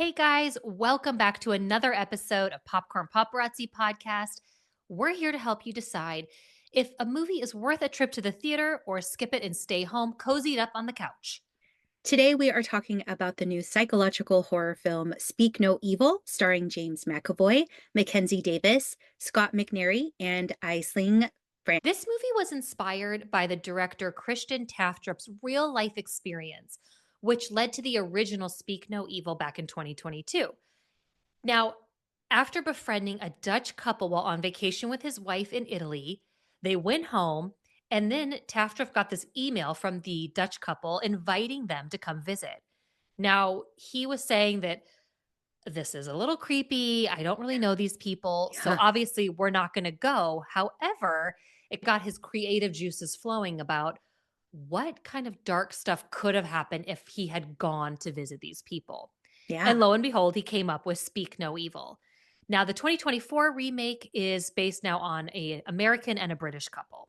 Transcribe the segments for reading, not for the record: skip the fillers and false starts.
Hey guys, welcome back to another episode of Popcorn Paparazzi Podcast. We're here to help you decide if a movie is worth a trip to the theater or skip it and stay home cozied up on the couch. Today, we are talking about the new psychological horror film Speak No Evil, starring James McAvoy, Mackenzie Davis, Scott McNairy, and Aisling Fran. This movie was inspired by the director Christian Taftrop's real life experience, which led to the original Speak No Evil back in 2022. Now, after befriending a Dutch couple while on vacation with his wife in Italy, they went home, and then Taftrop got this email from the Dutch couple inviting them to come visit. Now, he was saying that this is a little creepy. I don't really know these people. So Yeah, obviously, we're not going to go. However, it got his creative juices flowing about what kind of dark stuff could have happened if he had gone to visit these people. And yeah. lo and behold, he came up with Speak No Evil. Now, the 2024 remake is based now on an American and a British couple.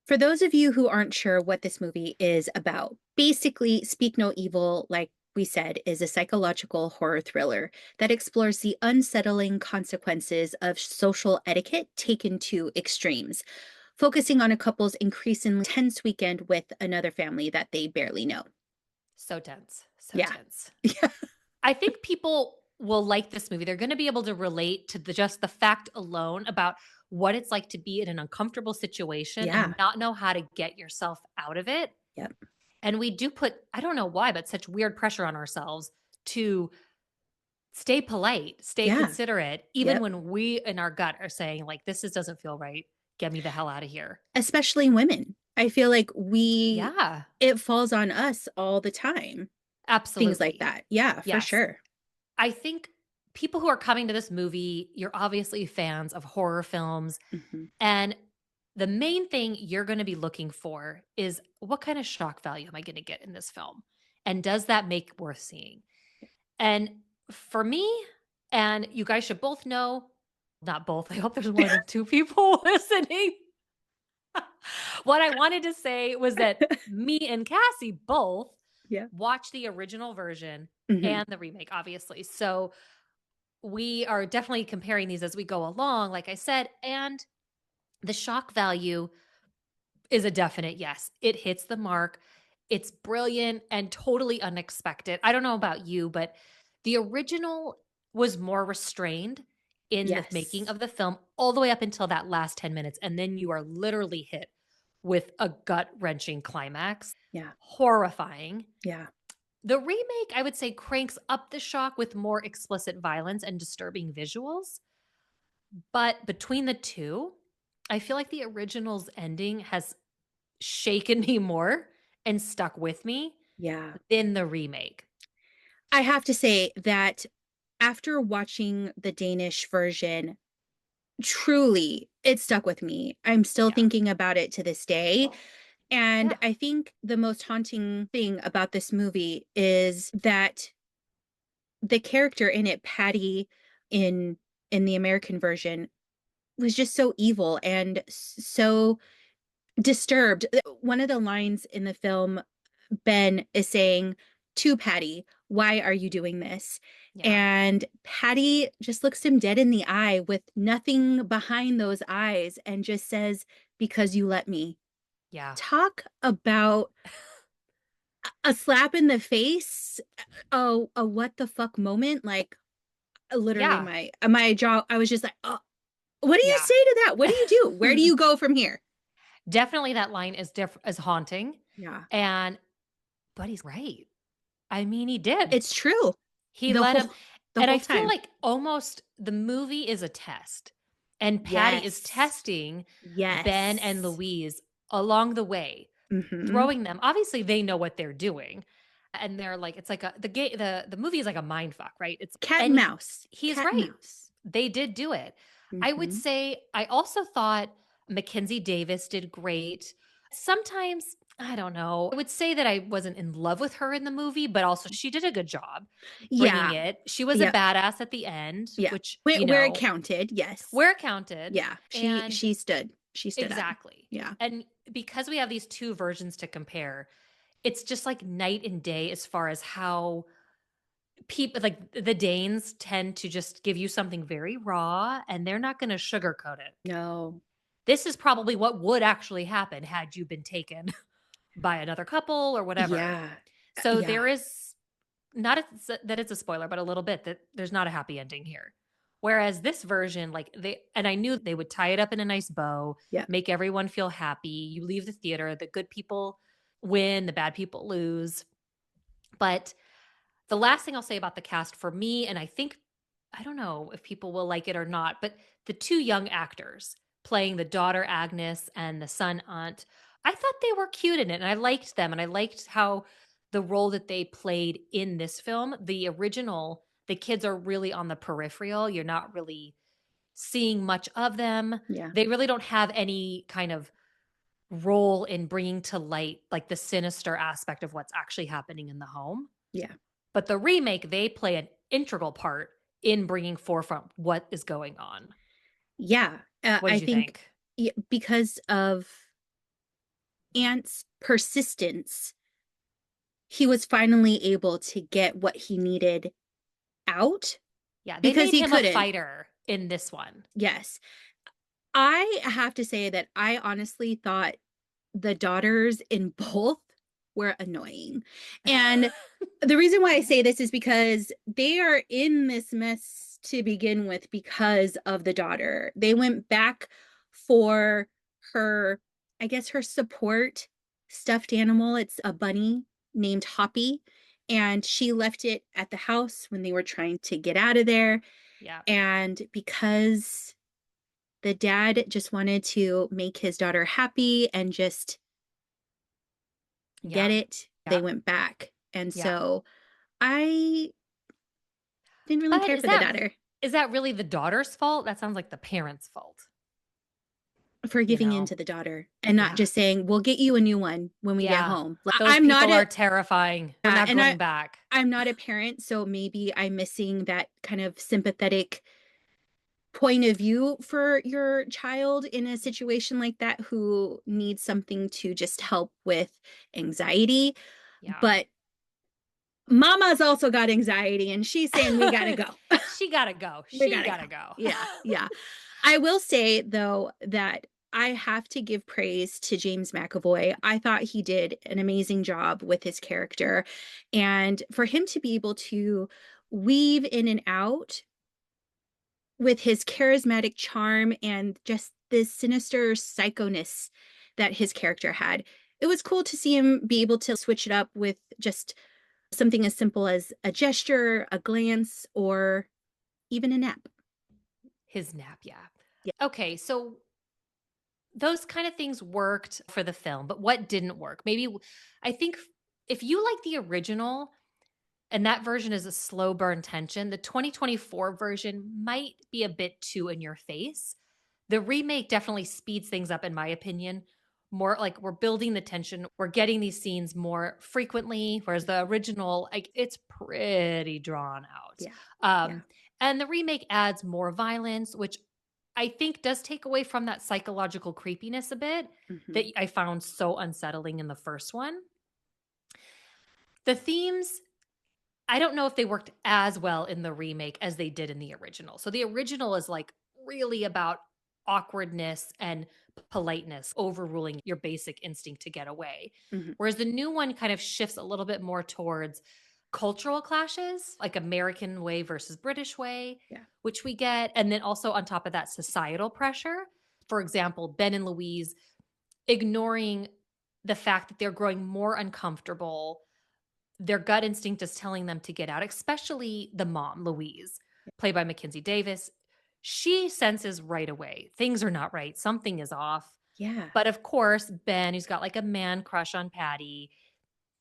For those of you who aren't sure what this movie is about, basically, Speak No Evil, like we said, is a psychological horror thriller that explores the unsettling consequences of social etiquette taken to extremes, focusing on a couple's increasingly tense weekend with another family that they barely know. So tense. So Yeah. tense. I think people will like this movie. They're going to be able to relate to just the fact alone about what it's like to be in an uncomfortable situation Yeah. and not know how to get yourself out of it. Yep. And we do put, I don't know why, but such weird pressure on ourselves to stay polite, stay Yeah. considerate, even Yep. when we in our gut are saying, like, doesn't feel right. Get me the hell out of here. Especially women. I feel like Yeah, it falls on us all the time. Things like absolutely. that. Yeah, for Yes. sure. I think people who are coming to this movie, you're obviously fans of horror films. Hmm. And the main thing you're going to be looking for is what kind of shock value am I going to get in this film? And does that make worth seeing? And for me, and you guys should both know, not both, I hope there's more than two people listening. What I wanted to say was that me and Cassie both Yeah. watched the original version Hmm. and the remake, obviously. So we are definitely comparing these as we go along, like I said. And the shock value is a definite yes. It hits the mark. It's brilliant and totally unexpected. I don't know about you, but the original was more restrained in the making Yes. of the film all the way up until that last 10 minutes. And then you are literally hit with a gut wrenching climax. Yeah. Horrifying. Yeah. The remake, I would say, cranks up the shock with more explicit violence and disturbing visuals. But between the two, I feel like the original's ending has shaken me more and stuck with me Yeah. than the remake. I have to say that after watching the Danish version, truly, it stuck with me. I'm still Yeah. thinking about it to this day. And Yeah. I think the most haunting thing about this movie is that the character in it, Patty, in the American version, was just so evil and so disturbed. One of the lines in the film, Ben is saying to Patty, "Why are you doing this?" Yeah. And Patty just looks him dead in the eye with nothing behind those eyes and just says, "Because you let me." Yeah. Talk about a slap in the face, a what the fuck moment. Like, literally, Yeah. my jaw, I was just like, oh, what do you Yeah. say to that? What do you do? Where do you go from here? Definitely that line is haunting. Yeah, And but he's right. I mean, he did. it's true. He The let him, whole the and I whole feel time. like almost the movie is a test. And Patty is Yes. testing Ben and Yes. Louise along the way, Mhm. throwing them. Obviously, they know what they're doing. And they're like, it's like the movie is like a mind fuck, right? It's Cat and and mouse. he is Cat and right. mouse. They did do it. I would Mhm. say I also thought Mackenzie Davis did great. Sometimes, I don't know. I would say that I wasn't in love with her in the movie, but also she did a good job bringing Yeah. it. She was a Yep. badass at the end, Yeah. which, Where it counted, yes. where it counted. Yeah. And She stood. She stood up. exactly. Yeah. And because we have these two versions to compare, it's just like night and day as far as how people like the Danes tend to just give you something very raw and they're not going to sugarcoat it. No. This is probably what would actually happen had you been taken by another couple or whatever. Yeah. So Yeah. there is not that it's a spoiler, but a little bit that there's not a happy ending here. Whereas this version, like and I knew they would tie it up in a nice bow, Yeah. make everyone feel happy. You leave the theater, the good people win, the bad people lose. But the last thing I'll say about the cast for me, and I think, I don't know if people will like it or not, but the two young actors playing the daughter Agnes and the son Aunt, I thought they were cute in it. And I liked them. And I liked how the role that they played in this film, the original, the kids are really on the peripheral. You're not really seeing much of them. Yeah. They really don't have any kind of role in bringing to light like the sinister aspect of what's actually happening in the home. Yeah. But the remake, they play an integral part in bringing forefront what is going on. Yeah. What I did you think think? because of Ant's persistence, he was finally able to get what he needed out Yeah, they because made he him a couldn't. fighter in this one. Yes. I have to say that I honestly thought the daughters in both were annoying. And the reason why I say this is because they are in this mess to begin with because of the daughter. They went back for her, I guess, her support stuffed animal. It's a bunny named Hoppy. And she left it at the house when they were trying to get out of there. Yeah. And because the dad just wanted to make his daughter happy and just get Yeah. it, they Yeah. went back. And Yeah. so I didn't really But care for the daughter is that really the daughter's fault? That sounds like the parents' fault, for you giving in know? to the daughter and not Yeah. just saying, we'll get you a new one when we get Yeah. home. Like, Those I'm not people are a, terrifying. We're not and going back. I'm not a parent, so maybe I'm missing that kind of sympathetic point of view for your child in a situation like that who needs something to just help with anxiety. Yeah. But Mama's also got anxiety and she's saying we gotta go. She gotta go. We She gotta go. gotta go. Yeah, yeah. I will say though that I have to give praise to James McAvoy. I thought he did an amazing job with his character. And for him to be able to weave in and out with his charismatic charm and just this sinister psychoness that his character had, it was cool to see him be able to switch it up with just something as simple as a gesture, a glance, or even a nap. His nap, yeah. Yeah. Okay, so those kind of things worked for the film, but what didn't work? I think if you like the original and that version is a slow burn tension, the 2024 version might be a bit too in your face. The remake definitely speeds things up, in my opinion. More like we're building the tension, we're getting these scenes more frequently, whereas the original, like it's pretty drawn out. Yeah. Yeah. Um, and the remake adds more violence, which I think does take away from that psychological creepiness a bit that Mhm. I found so unsettling in the first one. The themes, I don't know if they worked as well in the remake as they did in the original. So the original is like really about awkwardness and politeness, overruling your basic instinct to get away. Mhm. Whereas the new one kind of shifts a little bit more towards cultural clashes, like American way versus British way, Yeah. which we get. And then also on top of that, societal pressure. For example, Ben and Louise ignoring the fact that they're growing more uncomfortable, their gut instinct is telling them to get out, especially the mom, Louise, played by Mackenzie Davis. She senses right away things are not right. Something is off. Yeah. But of course, Ben, who's got like a man crush on Patty,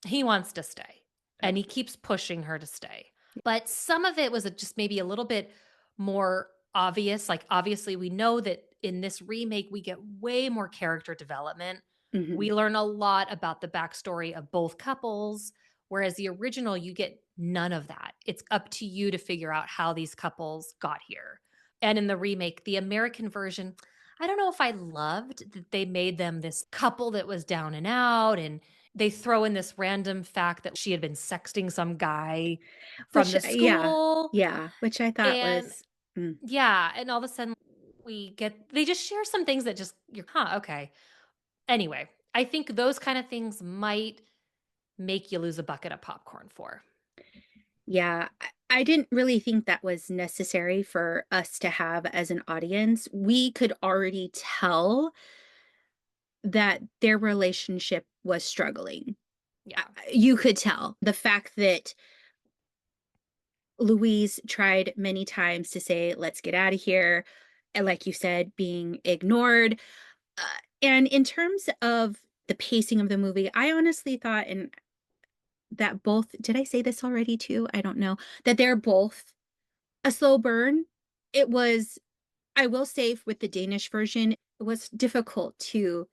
he wants to stay Oh, and he keeps pushing her to stay. But some of it was just maybe a little bit more obvious. Like, obviously, we know that in this remake, we get way more character development. mhm. We learn a lot about the backstory of both couples, whereas the original, you get none of that. It's up to you to figure out how these couples got here. And in the remake, the American version, I don't know if I loved that they made them this couple that was down and out and they throw in this random fact that she had been sexting some guy from Which the yeah, school, yeah, which I thought and was mm, yeah, and all of a sudden they just share some things that just okay. Anyway, I think those kind of things might make you lose a bucket of popcorn for. yeah, I didn't really think that was necessary for us to have as an audience. We could already tell that their relationship was struggling. Yeah. You could tell. The fact that Louise tried many times to say, "Let's get out of here," and like you said, being ignored. Uh, and in terms of the pacing of the movie, I honestly thought and that both did I say this already too? I don't know. That they're both a slow burn. It was I will say with the Danish version, it was difficult to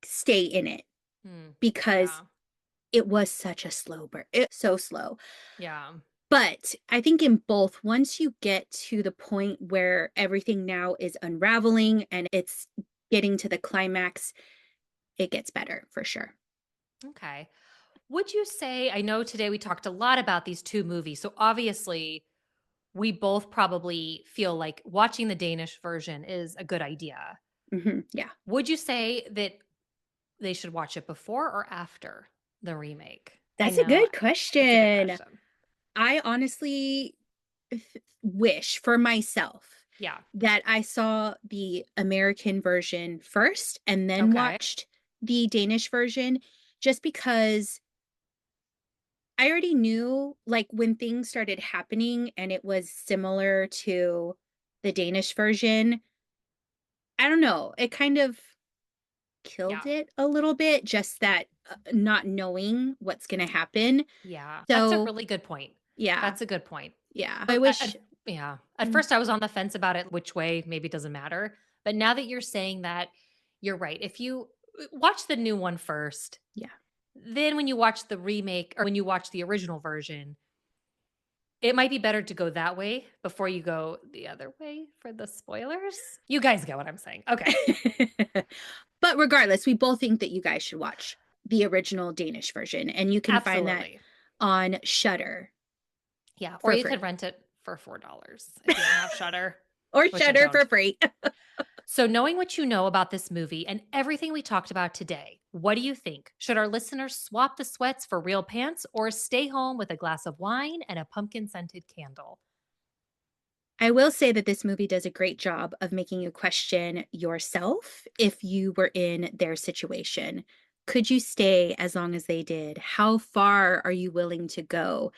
stay in it Hmm. because Yeah. it was such a slow burn. It's so slow. Yeah. But I think in both, once you get to the point where everything now is unraveling and it's getting to the climax, it gets better for sure. Okay. Would you say, I know today we talked a lot about these two movies. So obviously, we both probably feel like watching the Danish version is a good idea. Yeah. Would you say that they should watch it before or after the remake? I That's a know good it's a good question. question. I honestly wish for myself Yeah. that I saw the American version first and then Okay. watched the Danish version just because I already knew like when things started happening and it was similar to the Danish version. I don't know, it kind of killed Yeah. it a little bit, just that not knowing what's going to happen. Yeah. That's a So, really good point. yeah, That's a good point. yeah. I So, wish yeah. At mm, first, I was on the fence about it, which way, maybe it doesn't matter. But now that you're saying that, you're right. If you watch the new one first, yeah. then when you watch the remake or when you watch the original version, it might be better to go that way before you go the other way for the spoilers. You guys get what I'm saying. Okay. But regardless, we both think that you guys should watch the original Danish version, and you can find that Absolutely. on Shutter Yeah. Or for you could free rent it for $4 if you don't have Shutter, or which I Shutter for don't. free. So, knowing what you know about this movie and everything we talked about today, what do you think? Should our listeners swap the sweats for real pants or stay home with a glass of wine and a pumpkin scented candle? I will say that this movie does a great job of making you question yourself if you were in their situation. Could you stay as long as they did? How far are you willing to go?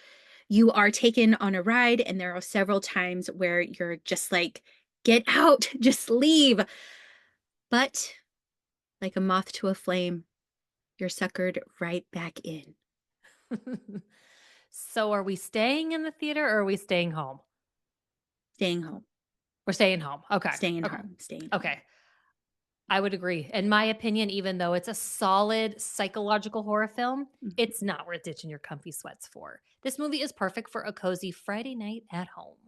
You are taken on a ride, and there are several times where you're just like, get out, just leave. But like a moth to a flame, you're suckered right back in, So, are we staying in the theater or are we staying home? staying home, We're staying home. Okay. staying Okay. home, staying home. Okay. I would agree. In my opinion, even though it's a solid psychological horror film, Mhm. it's not worth ditching your comfy sweats for. This movie is perfect for a cozy Friday night at home.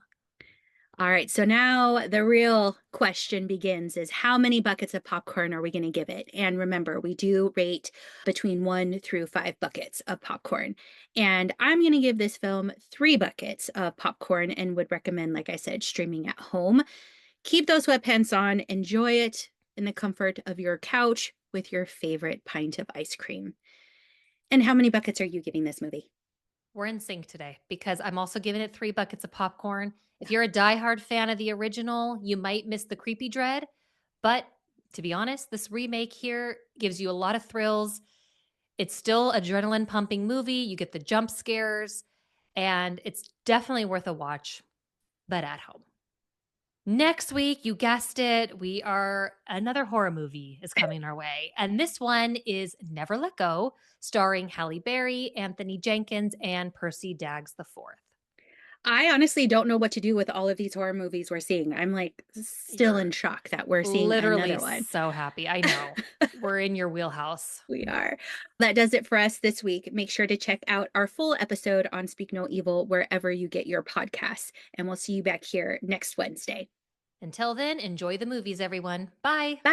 All right, so now the real question begins is how many buckets of popcorn are we going to give it? And remember, we do rate between 1 through 5 buckets of popcorn. And I'm going to give this film 3 buckets of popcorn and would recommend, like I said, streaming at home. Keep those sweatpants on, enjoy it in the comfort of your couch with your favorite pint of ice cream. And how many buckets are you giving this movie? We're in sync today because I'm also giving it 3 buckets of popcorn. If Yeah. you're a diehard fan of the original, you might miss the creepy dread, but to be honest, this remake here gives you a lot of thrills. It's still adrenaline pumping movie. You get the jump scares, and it's definitely worth a watch, but at home. Next week, you guessed it, we are another horror movie is coming our way. And this one is Never Let Go, starring Halle Berry, Anthony Jenkins, and Percy Daggs the Fourth. I honestly don't know what to do with all of these horror movies we're seeing. I'm like still in You're shock that we're seeing literally another one. so happy. I know. We're in your wheelhouse. We are. That does it for us this week. Make sure to check out our full episode on Speak No Evil wherever you get your podcasts. And we'll see you back here next Wednesday. Until then, enjoy the movies, everyone. Bye. Bye.